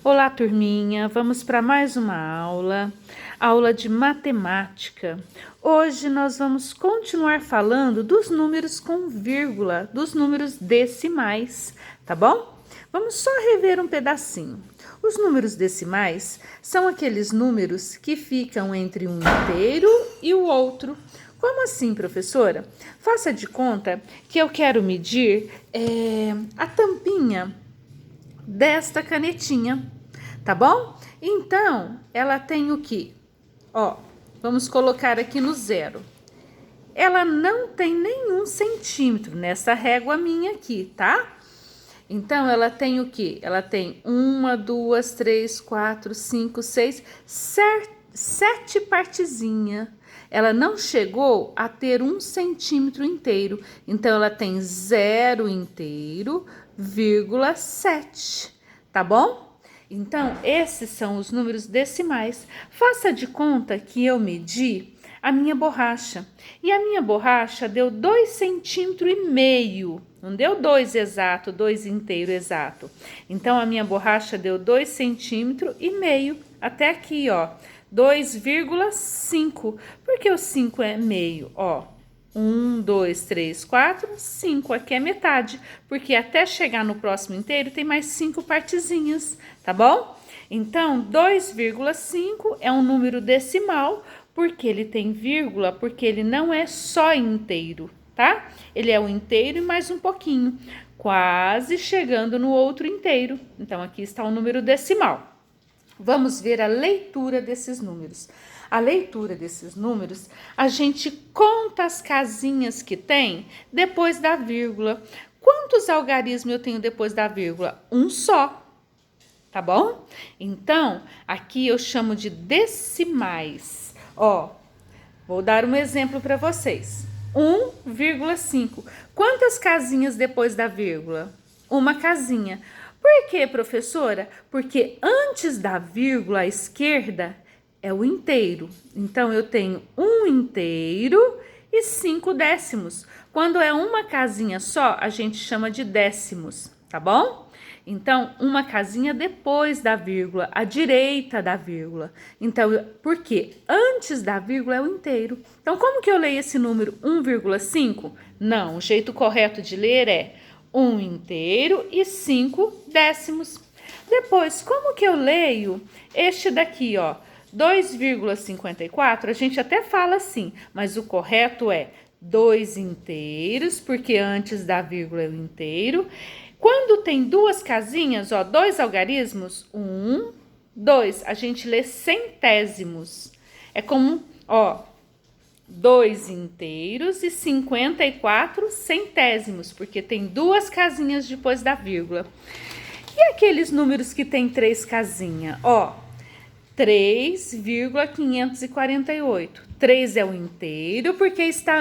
Olá, turminha! Vamos para mais uma aula de matemática. Hoje nós vamos continuar falando dos números com vírgula, dos números decimais, tá bom? Vamos só rever um pedacinho. Os números decimais são aqueles números que ficam entre um inteiro e o outro. Como assim, professora? Faça de conta que eu quero medir a tampinha desta canetinha, tá bom? Então, ela tem o que? Ó, vamos colocar aqui no zero. Ela não tem nenhum centímetro nessa régua minha aqui, tá? Então, ela tem o que? Ela tem 1, 2, 3, 4, 5, 6, 7 partezinhas. Ela não chegou a ter 1 centímetro inteiro. Então, ela tem 0 inteiro, vírgula 7, tá bom? Então, esses são os números decimais. Faça de conta que eu medi a minha borracha. E a minha borracha deu 2,5 centímetros. Não deu 2 exato, 2 inteiro exato. Então, a minha borracha deu 2,5 centímetros. Até aqui, ó. 2,5. Porque o 5 é meio, ó. 1, 2, 3, 4, 5. Aqui é metade, porque até chegar no próximo inteiro tem mais 5 partezinhas, tá bom? Então, 2,5 é um número decimal, porque ele tem vírgula, porque ele não é só inteiro, tá? Ele é o inteiro e mais um pouquinho, quase chegando no outro inteiro. Então, aqui está o número decimal. Vamos ver a leitura desses números. A leitura desses números, a gente conta as casinhas que tem depois da vírgula. Quantos algarismos eu tenho depois da vírgula? Um só, tá bom? Então, aqui eu chamo de decimais. Ó, vou dar um exemplo para vocês. 1,5. Quantas casinhas depois da vírgula? Uma casinha. Por quê, professora? Porque antes da vírgula à esquerda é o inteiro. Então, eu tenho 1 inteiro e 5 décimos. Quando é uma casinha só, a gente chama de décimos, tá bom? Então, uma casinha depois da vírgula, à direita da vírgula. Então, por quê? Antes da vírgula é o inteiro. Então, como que eu leio esse número 1,5? Não, o jeito correto de ler é 1 inteiro e 5 décimos. Depois, como que eu leio este daqui, ó? 2,54, a gente até fala assim, mas o correto é 2 inteiros, porque antes da vírgula é o inteiro. Quando tem duas casinhas, ó, 2 algarismos, 1, 2, a gente lê centésimos. É como, ó, 2 inteiros e 54 centésimos, porque tem duas casinhas depois da vírgula. E aqueles números que tem 3 casinhas? Ó, 3,548. 3 é o inteiro porque está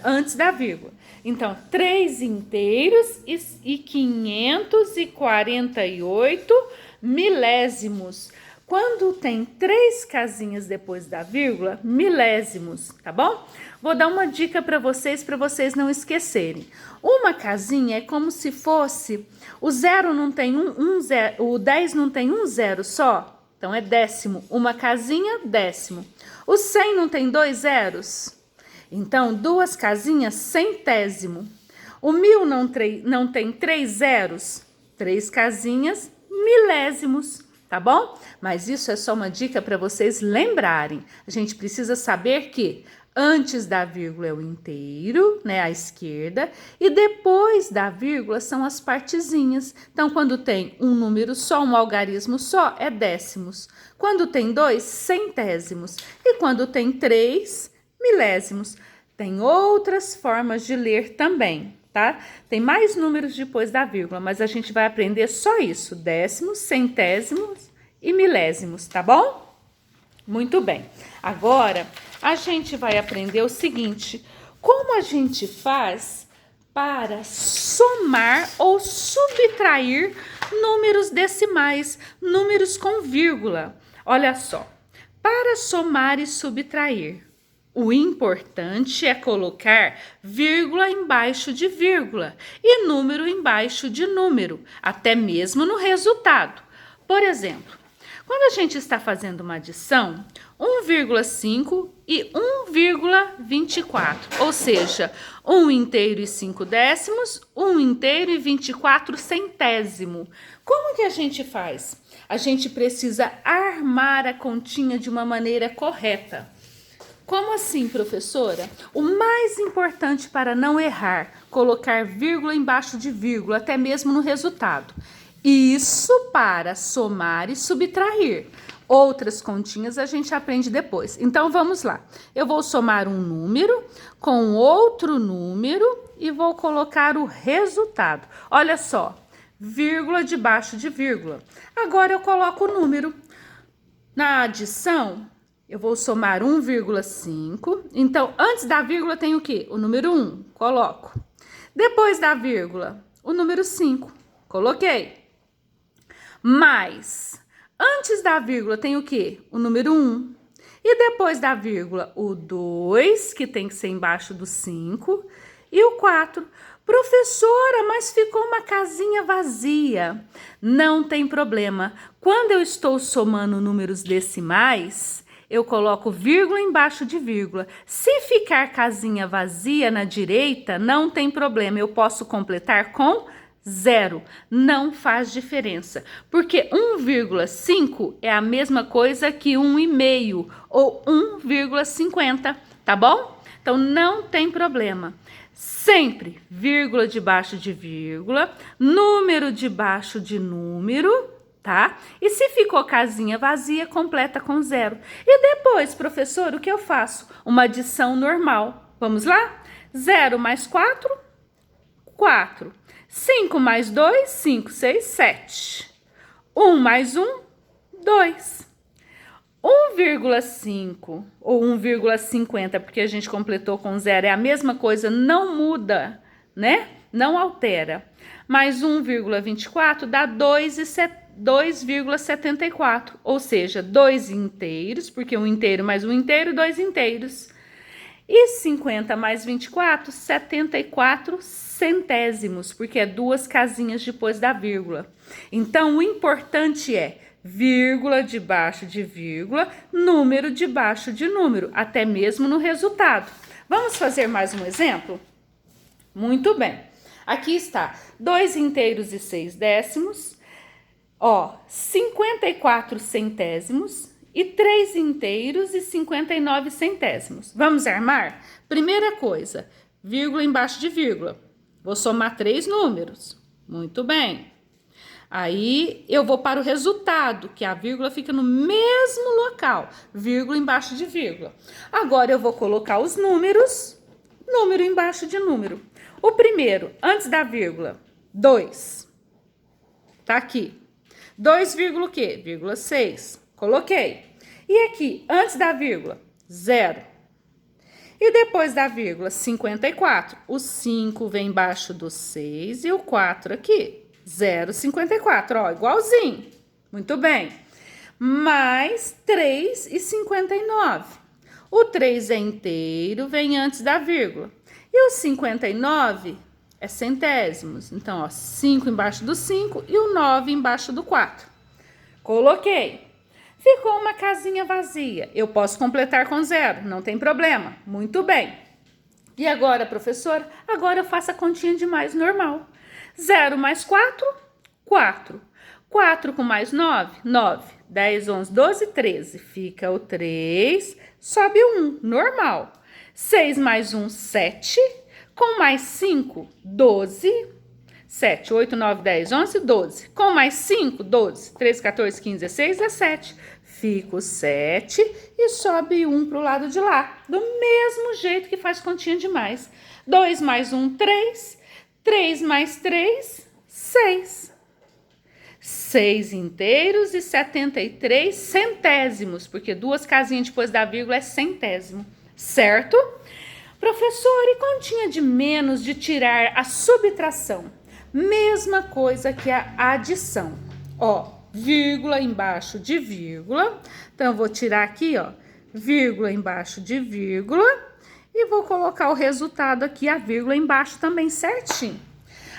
antes da vírgula. Então, 3 inteiros e 548 milésimos. Quando tem 3 casinhas depois da vírgula, milésimos, tá bom? Vou dar uma dica para vocês não esquecerem. Uma casinha é como se fosse, o 0 não tem zero, o 10 não tem um zero só? Então, é décimo. Uma casinha, décimo. O 100 não tem 2 zeros? Então, 2 casinhas, centésimo. O 1000 não tem 3 zeros? 3 casinhas, milésimos, tá bom? Mas isso é só uma dica para vocês lembrarem. A gente precisa saber que antes da vírgula é o inteiro, né, à esquerda, e depois da vírgula são as partezinhas. Então, quando tem um número só, um algarismo só, é décimos. Quando tem 2, centésimos. E quando tem 3, milésimos. Tem outras formas de ler também, tá? Tem mais números depois da vírgula, mas a gente vai aprender só isso, décimos, centésimos e milésimos, tá bom? Muito bem. Agora, a gente vai aprender o seguinte: como a gente faz para somar ou subtrair números decimais, números com vírgula. Olha só, para somar e subtrair, o importante é colocar vírgula embaixo de vírgula e número embaixo de número, até mesmo no resultado. Por exemplo, quando a gente está fazendo uma adição, 1,5 e 1,24, ou seja, 1 inteiro e 5 décimos, 1 inteiro e 24 centésimo. Como que a gente faz? A gente precisa armar a continha de uma maneira correta. Como assim, professora? O mais importante para não errar, colocar vírgula embaixo de vírgula, até mesmo no resultado. Isso para somar e subtrair. Outras continhas a gente aprende depois. Então, vamos lá. Eu vou somar um número com outro número e vou colocar o resultado. Olha só, vírgula debaixo de vírgula. Agora eu coloco o número. Na adição, eu vou somar 1,5. Então, antes da vírgula tem o quê? O número 1, coloco. Depois da vírgula, o número 5, coloquei. Mais, antes da vírgula tem o quê? O número 1. E depois da vírgula, o 2, que tem que ser embaixo do 5, e o 4. Professora, mas ficou uma casinha vazia. Não tem problema. Quando eu estou somando números decimais, eu coloco vírgula embaixo de vírgula. Se ficar casinha vazia na direita, não tem problema. Eu posso completar com 0. Não faz diferença. Porque 1,5 é a mesma coisa que 1,5 ou 1,50, tá bom? Então, não tem problema. Sempre vírgula debaixo de vírgula, número debaixo de número, tá? E se ficou casinha vazia, completa com 0. E depois, professor, o que eu faço? Uma adição normal. Vamos lá? 0 mais 4, 4. 5 mais 2, 5, 6, 7. 1 mais 1, 2. 1,5 ou 1,50, porque a gente completou com 0, é a mesma coisa, não muda, né? Não altera. Mais 1,24 dá 2,74, ou seja, 2 inteiros, porque 1 inteiro mais 1 inteiro, 2 inteiros. E 50 mais 24, 74 centésimos, porque é 2 casinhas depois da vírgula. Então, o importante é vírgula debaixo de vírgula, número debaixo de número, até mesmo no resultado. Vamos fazer mais um exemplo? Muito bem. Aqui está 2 inteiros e 6 décimos, 54 centésimos e 3 inteiros e 59 centésimos. Vamos armar? Primeira coisa, vírgula embaixo de vírgula. Vou somar 3 números. Muito bem. Aí, eu vou para o resultado, que a vírgula fica no mesmo local, vírgula embaixo de vírgula. Agora, eu vou colocar os números, número embaixo de número. O primeiro, antes da vírgula, 2. Tá aqui. 2, o quê? Vírgula 6. Coloquei. E aqui, antes da vírgula, 0. E depois da vírgula, 54. O 5 vem embaixo do 6 e o 4 aqui. 0,54, igualzinho. Muito bem. Mais 3,59. O 3 é inteiro, vem antes da vírgula. E o 59 é centésimos. Então, 5 embaixo do 5 e o 9 embaixo do 4. Coloquei. Ficou uma casinha vazia. Eu posso completar com 0, não tem problema. Muito bem. E agora, professor? Agora eu faço a continha de mais normal. 0 mais 4, 4. 4 com mais 9, 9. 10, 11, 12, 13. Fica o 3, sobe o 1, normal. 6 mais 1, 7. Com mais 5, 12. 7, 8, 9, 10, 11, 12. Com mais 5, 12. 13, 14, 15, 16, 17. Fica o 7 e sobe 1 para o lado de lá. Do mesmo jeito que faz continha de mais. 2 mais 1, 3. 3 mais 3, 6. 6 inteiros e 73 centésimos, porque 2 casinhas depois da vírgula é centésimo, certo? Professor, e continha de menos de tirar a subtração? Mesma coisa que a adição. Vírgula embaixo de vírgula. Então, eu vou tirar aqui, vírgula embaixo de vírgula. E vou colocar o resultado aqui, a vírgula embaixo também certinho.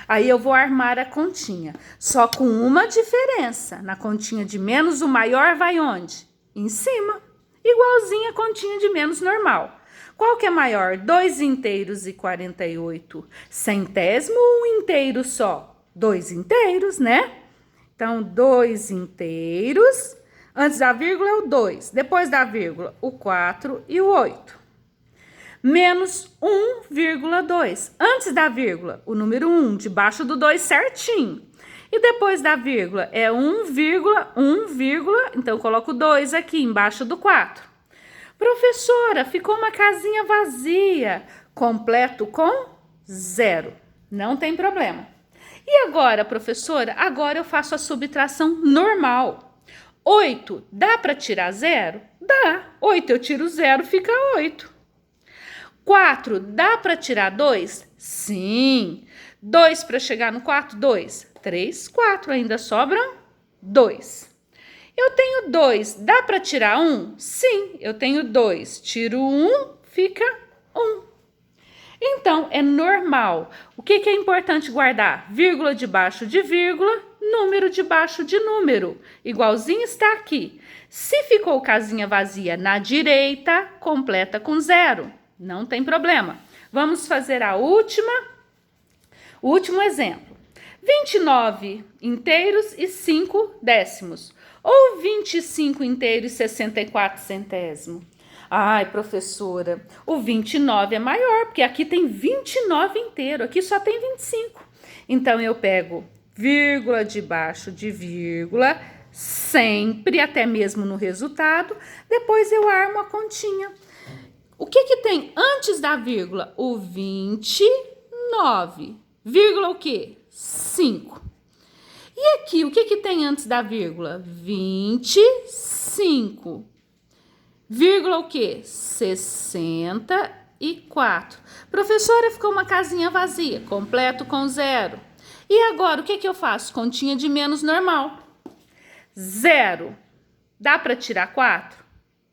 Aí eu vou armar a continha, só com uma diferença. Na continha de menos, o maior vai onde? Em cima, igualzinho a continha de menos normal. Qual que é maior? 2 inteiros e 48 centésimo ou um inteiro só? 2 inteiros, né? Então, 2 inteiros, antes da vírgula é o 2, depois da vírgula o 4 e o 8. Menos 1,2. Antes da vírgula, o número 1, debaixo do 2 certinho. E depois da vírgula é 1, então eu coloco 2 aqui embaixo do 4. Professora, ficou uma casinha vazia. Completo com 0. Não tem problema. E agora, professora? Agora eu faço a subtração normal. 8, dá para tirar 0? Dá. 8 eu tiro 0, fica 8. 4, dá para tirar 2? Sim. 2 para chegar no 4? 2. 3, 4, ainda sobram 2. Eu tenho 2, dá para tirar 1? Sim, eu tenho 2. Tiro 1, fica 1. Então, é normal. O que é importante guardar? Vírgula debaixo de vírgula, número debaixo de número. Igualzinho está aqui. Se ficou casinha vazia na direita, completa com 0. Não tem problema. Vamos fazer o último exemplo. 29 inteiros e 5 décimos. Ou 25 inteiros e 64 centésimos. Ai, professora, o 29 é maior, porque aqui tem 29 inteiro, aqui só tem 25. Então, eu pego vírgula debaixo de vírgula, sempre, até mesmo no resultado. Depois eu armo a continha. O que tem antes da vírgula? O 29. Vírgula o quê? 5. E aqui, o que tem antes da vírgula? 25. Vírgula o quê? 64. Professora, ficou uma casinha vazia. Completo com 0. E agora, o que eu faço? Continha de menos normal. 0. Dá para tirar 4?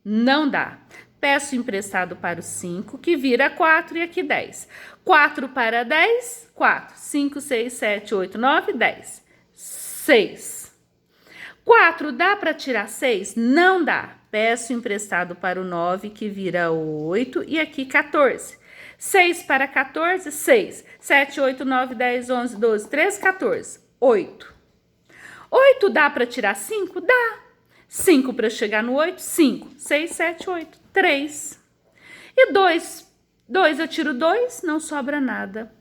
Não dá. Peço emprestado para o 5, que vira 4 e aqui 10. 4 para 10, 4. 5, 6, 7, 8, 9, 10. 6. 4 dá para tirar 6? Não dá. Peço emprestado para o 9, que vira 8 e aqui 14. 6 para 14, 6. 7, 8, 9, 10, 11, 12, 13, 14. 8. 8 dá para tirar 5? Dá. 5 para chegar no 8, 5. 6, 7, 8, 3. E 2? 2 eu tiro 2, não sobra nada.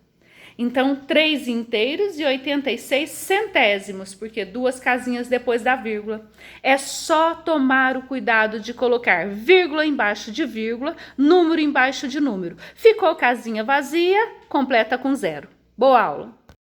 Então, 3 inteiros e 86 centésimos, porque 2 casinhas depois da vírgula. É só tomar o cuidado de colocar vírgula embaixo de vírgula, número embaixo de número. Ficou casinha vazia, completa com 0. Boa aula!